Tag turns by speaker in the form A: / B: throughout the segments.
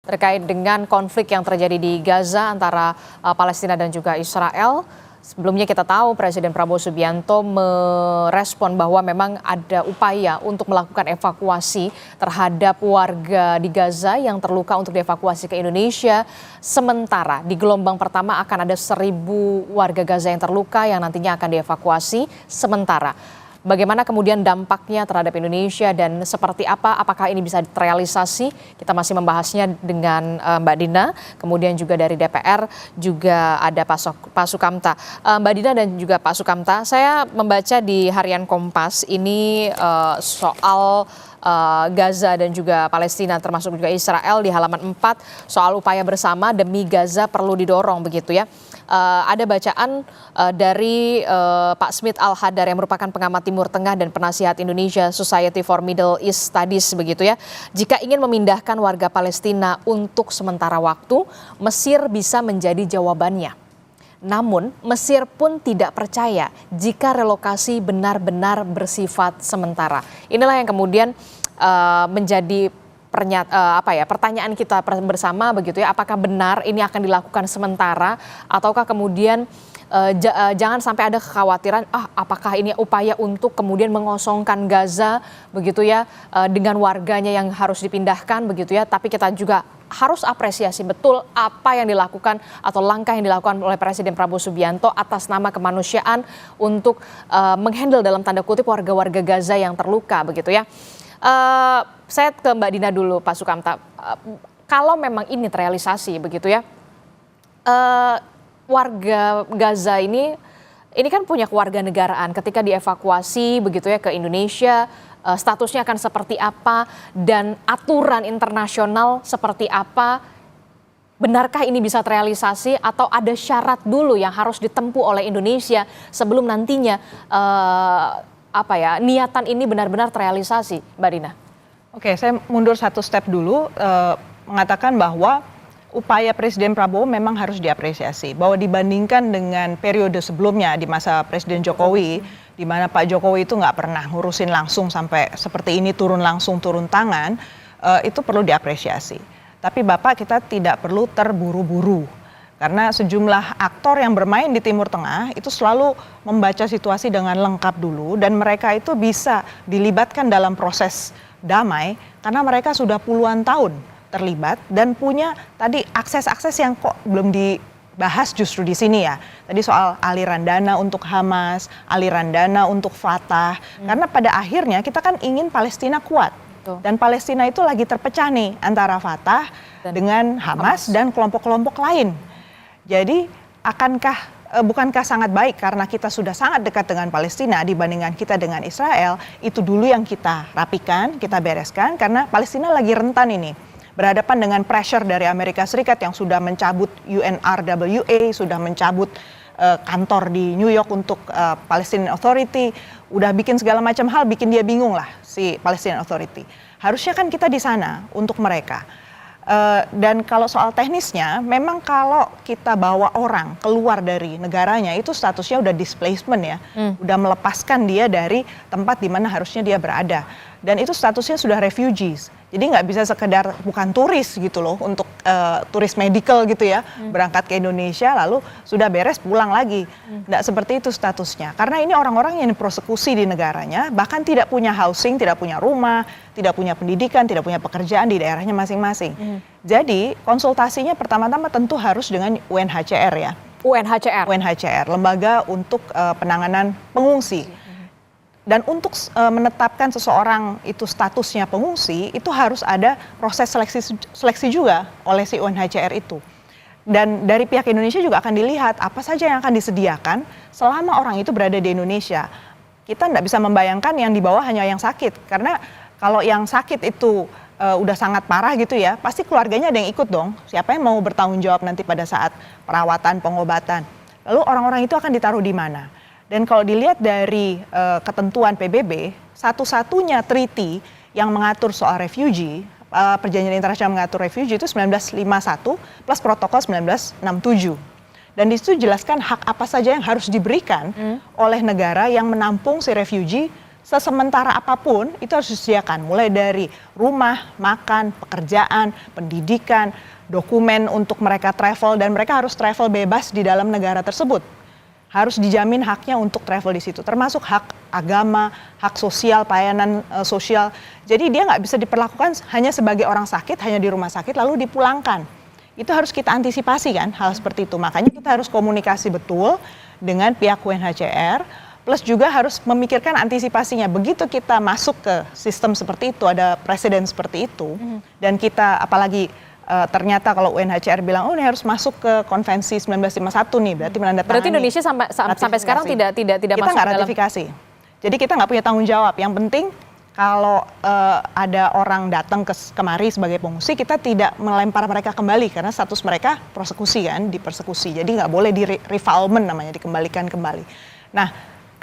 A: terkait dengan konflik yang terjadi di Gaza antara Palestina dan juga Israel. Sebelumnya kita tahu Presiden Prabowo Subianto merespon bahwa memang ada upaya untuk melakukan evakuasi terhadap warga di Gaza yang terluka untuk dievakuasi ke Indonesia. Sementara di gelombang pertama akan ada 1.000 warga Gaza yang terluka yang nantinya akan dievakuasi sementara. Bagaimana kemudian dampaknya terhadap Indonesia dan seperti apa, apakah ini bisa terrealisasi? Kita masih membahasnya dengan Mbak Dina, kemudian juga dari DPR juga ada Pak Sukamta. Mbak Dina dan juga Pak Sukamta, saya membaca di Harian Kompas ini soal Gaza dan juga Palestina termasuk juga Israel di halaman 4 soal upaya bersama demi Gaza perlu didorong begitu ya. Ada bacaan dari Pak Smith Al-Hadar yang merupakan pengamat Timur Tengah dan penasihat Indonesia Society for Middle East Studies begitu ya. Jika ingin memindahkan warga Palestina untuk sementara waktu, Mesir bisa menjadi jawabannya. Namun Mesir pun tidak percaya jika relokasi benar-benar bersifat sementara. Inilah yang kemudian menjadi pertanyaan kita bersama begitu ya, apakah benar ini akan dilakukan sementara ataukah kemudian jangan sampai ada kekhawatiran apakah ini upaya untuk kemudian mengosongkan Gaza begitu ya, dengan warganya yang harus dipindahkan begitu ya, tapi kita juga harus apresiasi betul apa yang dilakukan atau langkah yang dilakukan oleh Presiden Prabowo Subianto atas nama kemanusiaan untuk menghandle dalam tanda kutip warga-warga Gaza yang terluka begitu ya. Saya ke Mbak Dina dulu, Pak Sukamta. Kalau memang ini terrealisasi begitu ya, warga Gaza ini kan punya kewarganegaraan. Ketika dievakuasi begitu ya ke Indonesia, statusnya akan seperti apa dan aturan internasional seperti apa? Benarkah ini bisa terrealisasi atau ada syarat dulu yang harus ditempuh oleh Indonesia sebelum nantinya niatan ini benar-benar terrealisasi, Mbak Dina?
B: Oke, saya mundur satu step dulu, mengatakan bahwa upaya Presiden Prabowo memang harus diapresiasi. Bahwa dibandingkan dengan periode sebelumnya di masa Presiden Jokowi, di mana Pak Jokowi itu nggak pernah ngurusin langsung sampai seperti ini turun tangan, itu perlu diapresiasi. Tapi Bapak, kita tidak perlu terburu-buru. Karena sejumlah aktor yang bermain di Timur Tengah itu selalu membaca situasi dengan lengkap dulu dan mereka itu bisa dilibatkan dalam proses damai karena mereka sudah puluhan tahun terlibat dan punya tadi akses-akses yang kok belum dibahas justru di sini ya. Tadi soal aliran dana untuk Hamas, aliran dana untuk Fatah. Karena pada akhirnya kita kan ingin Palestina kuat. Dan Palestina itu lagi terpecah nih antara Fatah dengan Hamas dan kelompok-kelompok lain. Jadi bukankah sangat baik karena kita sudah sangat dekat dengan Palestina dibandingkan kita dengan Israel, itu dulu yang kita rapikan, kita bereskan karena Palestina lagi rentan ini. Berhadapan dengan pressure dari Amerika Serikat yang sudah mencabut UNRWA, sudah mencabut kantor di New York untuk Palestinian Authority, udah bikin segala macam hal, bikin dia bingung lah si Palestinian Authority. Harusnya kan kita di sana untuk mereka. Dan kalau soal teknisnya, memang kalau kita bawa orang keluar dari negaranya itu statusnya udah displacement ya, udah melepaskan dia dari tempat di mana harusnya dia berada. Dan itu statusnya sudah refugees. Jadi nggak bisa sekedar bukan turis gitu loh untuk turis medical gitu ya, berangkat ke Indonesia lalu sudah beres pulang lagi. Nggak seperti itu statusnya. Karena ini orang-orang yang dipersekusi di negaranya, bahkan tidak punya housing, tidak punya rumah, tidak punya pendidikan, tidak punya pekerjaan di daerahnya masing-masing. Jadi konsultasinya pertama-tama tentu harus dengan UNHCR ya. UNHCR, lembaga untuk penanganan pengungsi. Dan untuk menetapkan seseorang itu statusnya pengungsi, itu harus ada proses seleksi juga oleh si UNHCR itu. Dan dari pihak Indonesia juga akan dilihat apa saja yang akan disediakan selama orang itu berada di Indonesia. Kita tidak bisa membayangkan yang di bawah hanya yang sakit. Karena kalau yang sakit itu udah sangat parah gitu ya, pasti keluarganya ada yang ikut dong. Siapa yang mau bertanggung jawab nanti pada saat perawatan, pengobatan. Lalu orang-orang itu akan ditaruh di mana? Dan kalau dilihat dari ketentuan PBB, satu-satunya treaty yang mengatur soal refugee, perjanjian internasional mengatur refugee itu 1951 plus protokol 1967. Dan di situ jelaskan hak apa saja yang harus diberikan oleh negara yang menampung si refugee sesementara apapun itu harus disediakan, mulai dari rumah, makan, pekerjaan, pendidikan, dokumen untuk mereka travel, dan mereka harus travel bebas di dalam negara tersebut. Harus dijamin haknya untuk travel di situ, termasuk hak agama, hak sosial, pelayanan sosial. Jadi dia nggak bisa diperlakukan hanya sebagai orang sakit, hanya di rumah sakit lalu dipulangkan. Itu harus kita antisipasi kan, hal seperti itu. Makanya kita harus komunikasi betul dengan pihak UNHCR, plus juga harus memikirkan antisipasinya. Begitu kita masuk ke sistem seperti itu, ada presiden seperti itu, dan kita apalagi ternyata kalau UNHCR bilang, oh ini harus masuk ke konvensi 1951 nih, berarti menandatangani.
A: Berarti Indonesia sampai sekarang tidak
B: kita
A: masuk
B: nggak
A: dalam
B: ratifikasi. Jadi kita nggak punya tanggung jawab. Yang penting kalau ada orang datang kemari sebagai pengungsi, kita tidak melempar mereka kembali karena status mereka persekusi kan, dipersekusi. Jadi nggak boleh di refoulement namanya, dikembalikan kembali. Nah,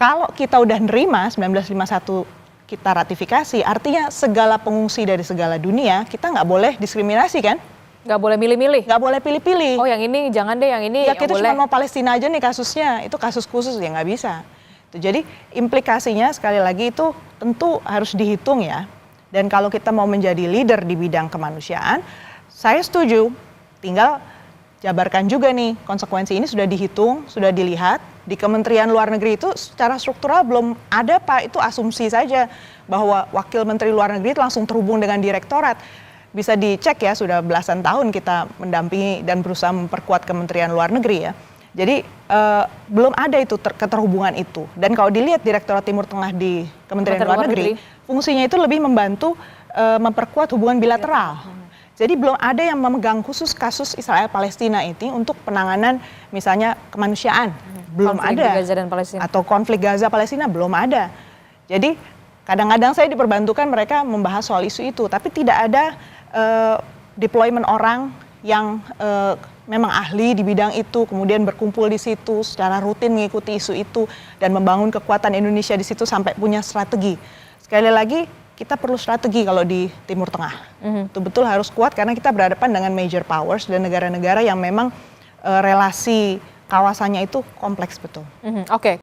B: kalau kita udah nerima 1951 kita ratifikasi, artinya segala pengungsi dari segala dunia kita nggak boleh diskriminasi kan?
A: nggak boleh milih-milih.
B: Nggak boleh pilih-pilih.
A: Oh yang ini jangan deh, yang ini
B: Ya kita
A: boleh.
B: cuma mau Palestina aja nih kasusnya, itu kasus khusus ya nggak bisa. Jadi implikasinya sekali lagi itu tentu harus dihitung ya. Dan kalau kita mau menjadi leader di bidang kemanusiaan, saya setuju. Tinggal jabarkan juga nih konsekuensi ini sudah dihitung, sudah dilihat. Di Kementerian Luar Negeri itu secara struktural belum ada Pak, itu asumsi saja bahwa Wakil Menteri Luar Negeri itu langsung terhubung dengan direktorat. Bisa dicek ya, sudah belasan tahun kita mendampingi dan berusaha memperkuat Kementerian Luar Negeri ya. Jadi belum ada itu keterhubungan itu. Dan kalau dilihat Direktorat Timur Tengah di Kementerian Luar Negeri, fungsinya itu lebih membantu memperkuat hubungan bilateral. Jadi belum ada yang memegang khusus kasus Israel-Palestina ini untuk penanganan misalnya kemanusiaan. Belum
A: Konflik
B: ada.
A: Gaza dan Palestina.
B: Atau konflik Gaza-Palestina belum ada. Jadi kadang-kadang saya diperbantukan mereka membahas soal isu itu. Tapi tidak ada deployment orang yang memang ahli di bidang itu, kemudian berkumpul di situ secara rutin mengikuti isu itu dan membangun kekuatan Indonesia di situ sampai punya strategi. Sekali lagi, kita perlu strategi kalau di Timur Tengah. Betul-betul harus kuat karena kita berhadapan dengan major powers dan negara-negara yang memang relasi kawasannya itu kompleks betul.
A: Oke.